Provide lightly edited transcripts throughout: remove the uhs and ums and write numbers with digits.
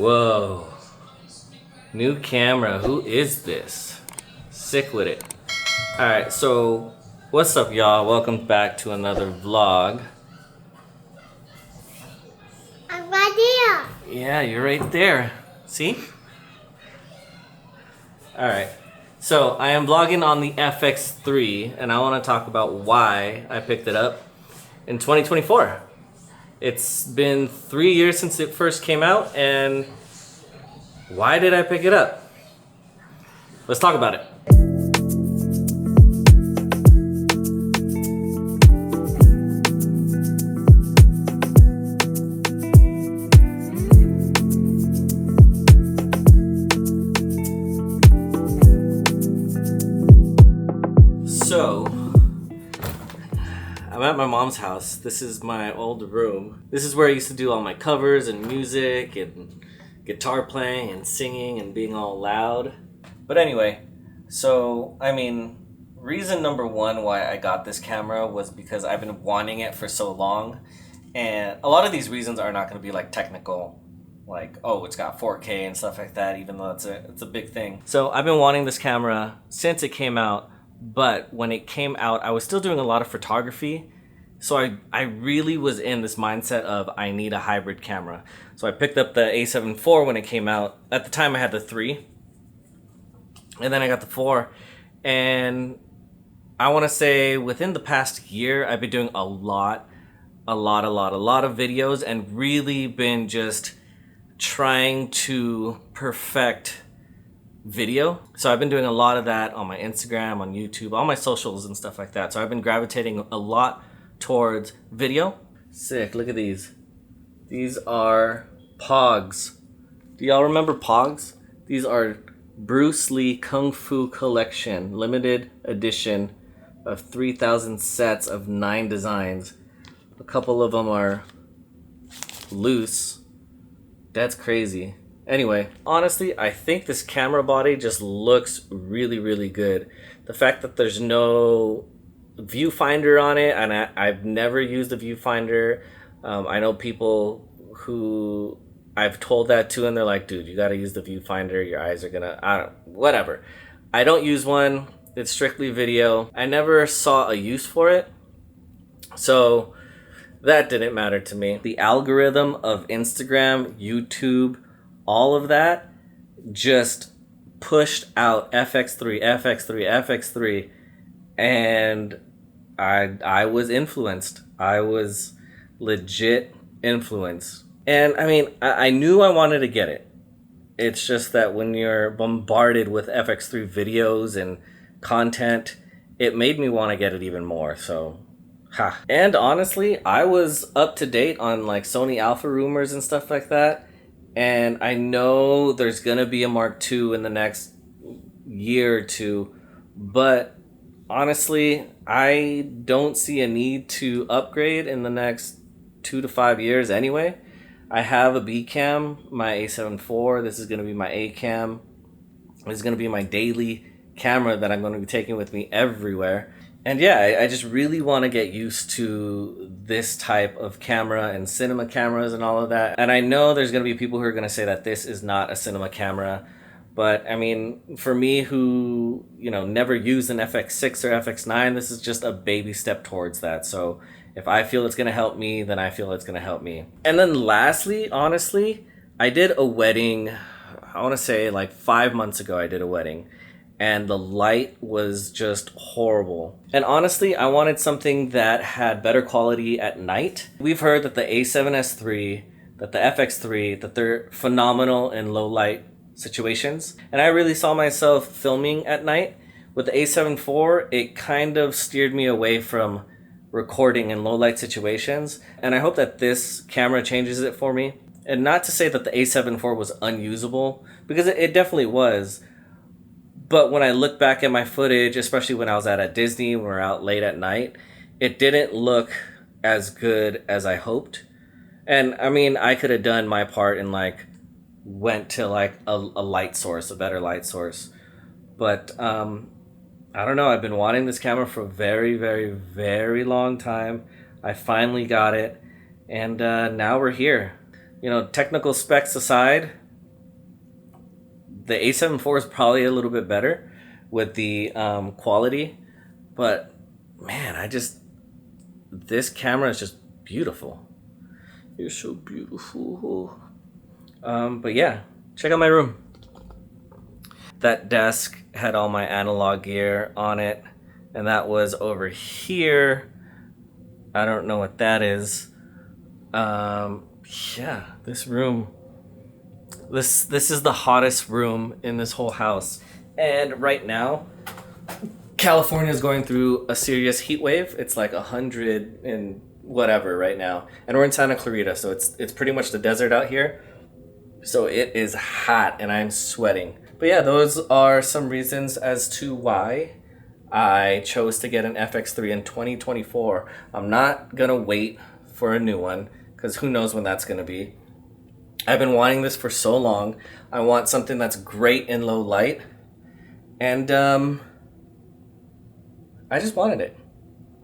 Whoa. New camera. Who is this? Sick with it. Alright, so what's up, y'all? Welcome back to another vlog. I'm right here. Yeah, you're right there. See? Alright. So I am vlogging on the Fx3 and I want to talk about why I picked it up in 2024. It's been 3 years since it first came out, and why did I pick it up? Let's talk about it. So, I'm at my mom's house. This is my old room. This is where I used to do all my covers and music and guitar playing and singing and being all loud. But anyway, so, reason number one why I got this camera was because I've been wanting it for so long. And a lot of these reasons are not going to be like technical, like, oh, it's got 4K and stuff like that, even though it's a big thing. So I've been wanting this camera since it came out. But when it came out, I was still doing a lot of photography. So I really was in this mindset of I need a hybrid camera. So I picked up the A7 IV when it came out. At the time I had the 3. And then I got the 4. And I want to say within the past year, I've been doing a lot of videos and really been just trying to perfect video. So I've been doing a lot of that on my Instagram, on YouTube, all my socials and stuff like that. So I've been gravitating a lot towards video. Sick, look at these. These are Pogs. Do y'all remember Pogs? These are Bruce Lee Kung Fu Collection, limited edition of 3,000 sets of 9 designs. A couple of them are loose. That's crazy. Anyway, honestly, I think this camera body just looks really, really good. The fact that there's no viewfinder on it, and I've never used a viewfinder. I know people who I've told that to, and they're like, dude, you gotta use the viewfinder. Your eyes are gonna, whatever. I don't use one. It's strictly video. I never saw a use for it. So that didn't matter to me. The algorithm of Instagram, YouTube, all of that just pushed out Fx3, and I was influenced. I was legit influenced. And I knew I wanted to get it. It's just that when you're bombarded with Fx3 videos and content, it made me want to get it even more. So, ha. And honestly, I was up to date on like Sony Alpha rumors and stuff like that. And I know there's gonna be a Mark II in the next year or two, but honestly, I don't see a need to upgrade in the next 2 to 5 years anyway. I have a B cam, my A7 IV. This is gonna be my A cam. This is gonna be my daily camera that I'm gonna be taking with me everywhere. And yeah, I just really want to get used to this type of camera and cinema cameras and all of that. And I know there's going to be people who are going to say that this is not a cinema camera. But for me who, never used an FX6 or FX9, this is just a baby step towards that. So if I feel it's going to help me, then I feel it's going to help me. And then lastly, honestly, I did a wedding, I want to say like 5 months ago I did a wedding. And the light was just horrible. And honestly, I wanted something that had better quality at night. We've heard that the A7S III, that the FX3, that they're phenomenal in low light situations. And I really saw myself filming at night. With the A7 IV, it kind of steered me away from recording in low light situations. And I hope that this camera changes it for me. And not to say that the A7 IV was unusable, because it definitely was. But when I look back at my footage, especially when I was at Disney, when we were out late at night, it didn't look as good as I hoped. And I could have done my part and went to a light source, a better light source. But I don't know, I've been wanting this camera for a very, very, very long time. I finally got it, and now we're here. Technical specs aside, the A7 IV is probably a little bit better with the quality, but man, this camera is just beautiful. You're so beautiful. But yeah, check out my room. That desk had all my analog gear on it, and that was over here. I don't know what that is. Yeah, this room. This is the hottest room in this whole house. And right now, California is going through a serious heat wave. It's like 100 and whatever right now. And we're in Santa Clarita, so it's pretty much the desert out here. So it is hot and I'm sweating. But yeah, those are some reasons as to why I chose to get an FX3 in 2024. I'm not gonna wait for a new one because who knows when that's gonna be. I've been wanting this for so long. I want something that's great in low light. And I just wanted it.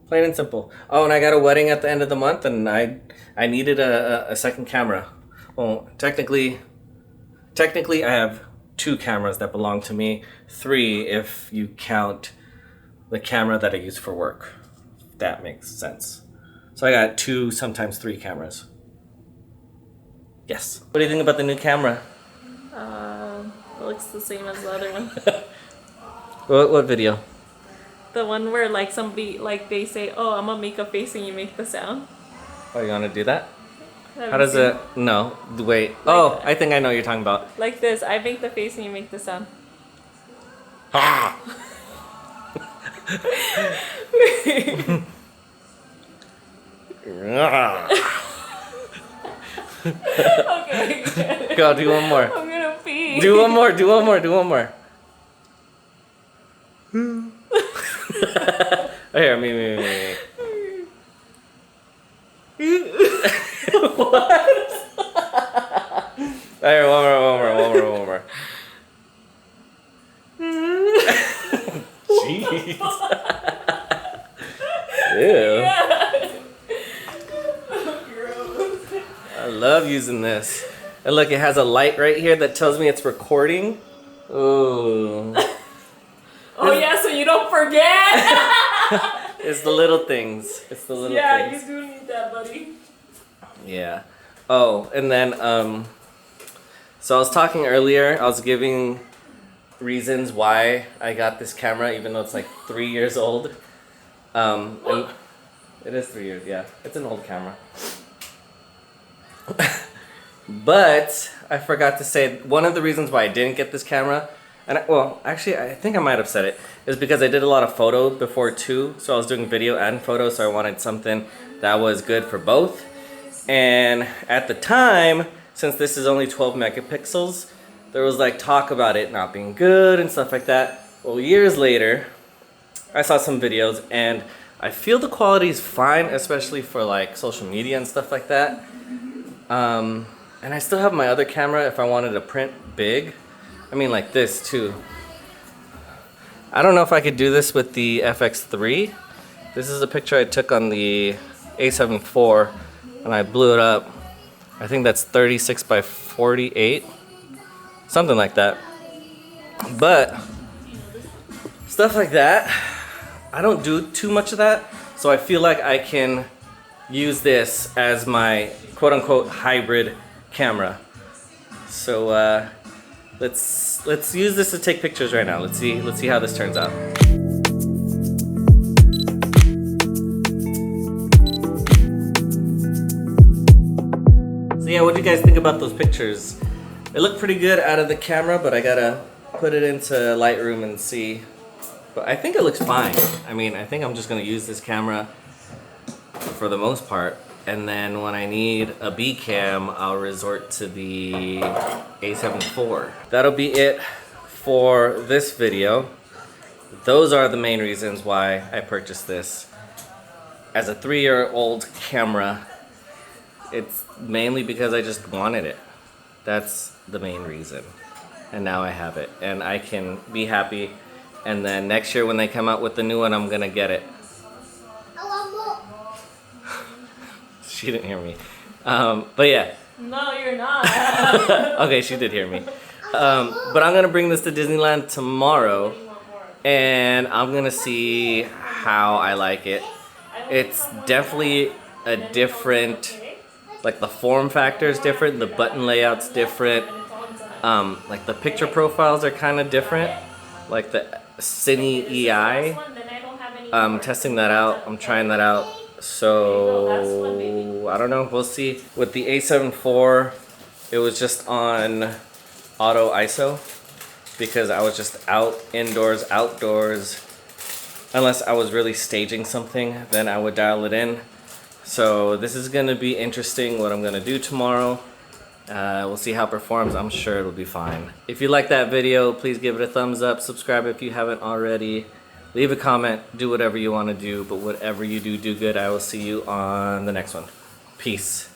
Plain and simple. Oh, and I got a wedding at the end of the month and I needed a second camera. Well, technically I have 2 cameras that belong to me. 3 if you count the camera that I use for work. If that makes sense. So I got 2, sometimes 3 cameras. Yes. What do you think about the new camera? It looks the same as the other one. What video? The one where like somebody like they say, "Oh, I'm gonna make a face and you make the sound." Oh, you want to do that? Have How you does seen it? No, wait. Oh, I think I know what you're talking about. Like this. I make the face and you make the sound. Ah! Okay. Go, do one more. I'm gonna pee. Do one more. Here, me. What? Here, one more. Jeez. Ew. I love using this. And look, it has a light right here that tells me it's recording. Ooh. Oh yeah, so you don't forget. It's the little things. Yeah, you do need that, buddy. Yeah. Oh, and then so I was talking earlier, I was giving reasons why I got this camera even though it's like 3 years old. And it is 3 years, yeah. It's an old camera. But I forgot to say one of the reasons why I didn't get this camera, and actually I think I might have said it, is because I did a lot of photo before too. So I was doing video and photo, so I wanted something that was good for both. And at the time, since this is only 12 megapixels, there was like talk about it not being good and stuff like that. Well, years later, I saw some videos and I feel the quality is fine, especially for like social media and stuff like that. And I still have my other camera if I wanted to print big. I mean like this too. I don't know if I could do this with the FX3. This is a picture I took on the A7 IV and I blew it up. I think that's 36 by 48. Something like that. But stuff like that, I don't do too much of that. So I feel like I can use this as my quote unquote hybrid camera. So let's use this to take pictures right now. Let's see how this turns out. So yeah, what do you guys think about those pictures? They look pretty good out of the camera, but I gotta put it into Lightroom and see. But I think it looks fine. I mean, I think I'm just gonna use this camera for the most part. And then when I need a B cam, I'll resort to the A7 IV. That'll be it for this video. Those are the main reasons why I purchased this. As a 3-year-old camera, it's mainly because I just wanted it. That's the main reason. And now I have it. And I can be happy. And then next year when they come out with the new one, I'm gonna get it. She didn't hear me. But yeah. No, you're not. Okay, she did hear me. But I'm gonna bring this to Disneyland tomorrow, and I'm gonna see how I like it. It's definitely a different, like the form factor is different, the button layout's different, like the picture profiles are kind of different, like the Cine EI. I'm testing that out, I'm trying that out, so I don't know, we'll see. With the A7 IV, it was just on auto ISO because I was just out, indoors, outdoors. Unless I was really staging something, then I would dial it in. So this is gonna be interesting what I'm gonna do tomorrow. We'll see how it performs. I'm sure it'll be fine. If you like that video, please give it a thumbs up. Subscribe if you haven't already. Leave a comment. Do whatever you want to do. But whatever you do, do good. I will see you on the next one. Peace.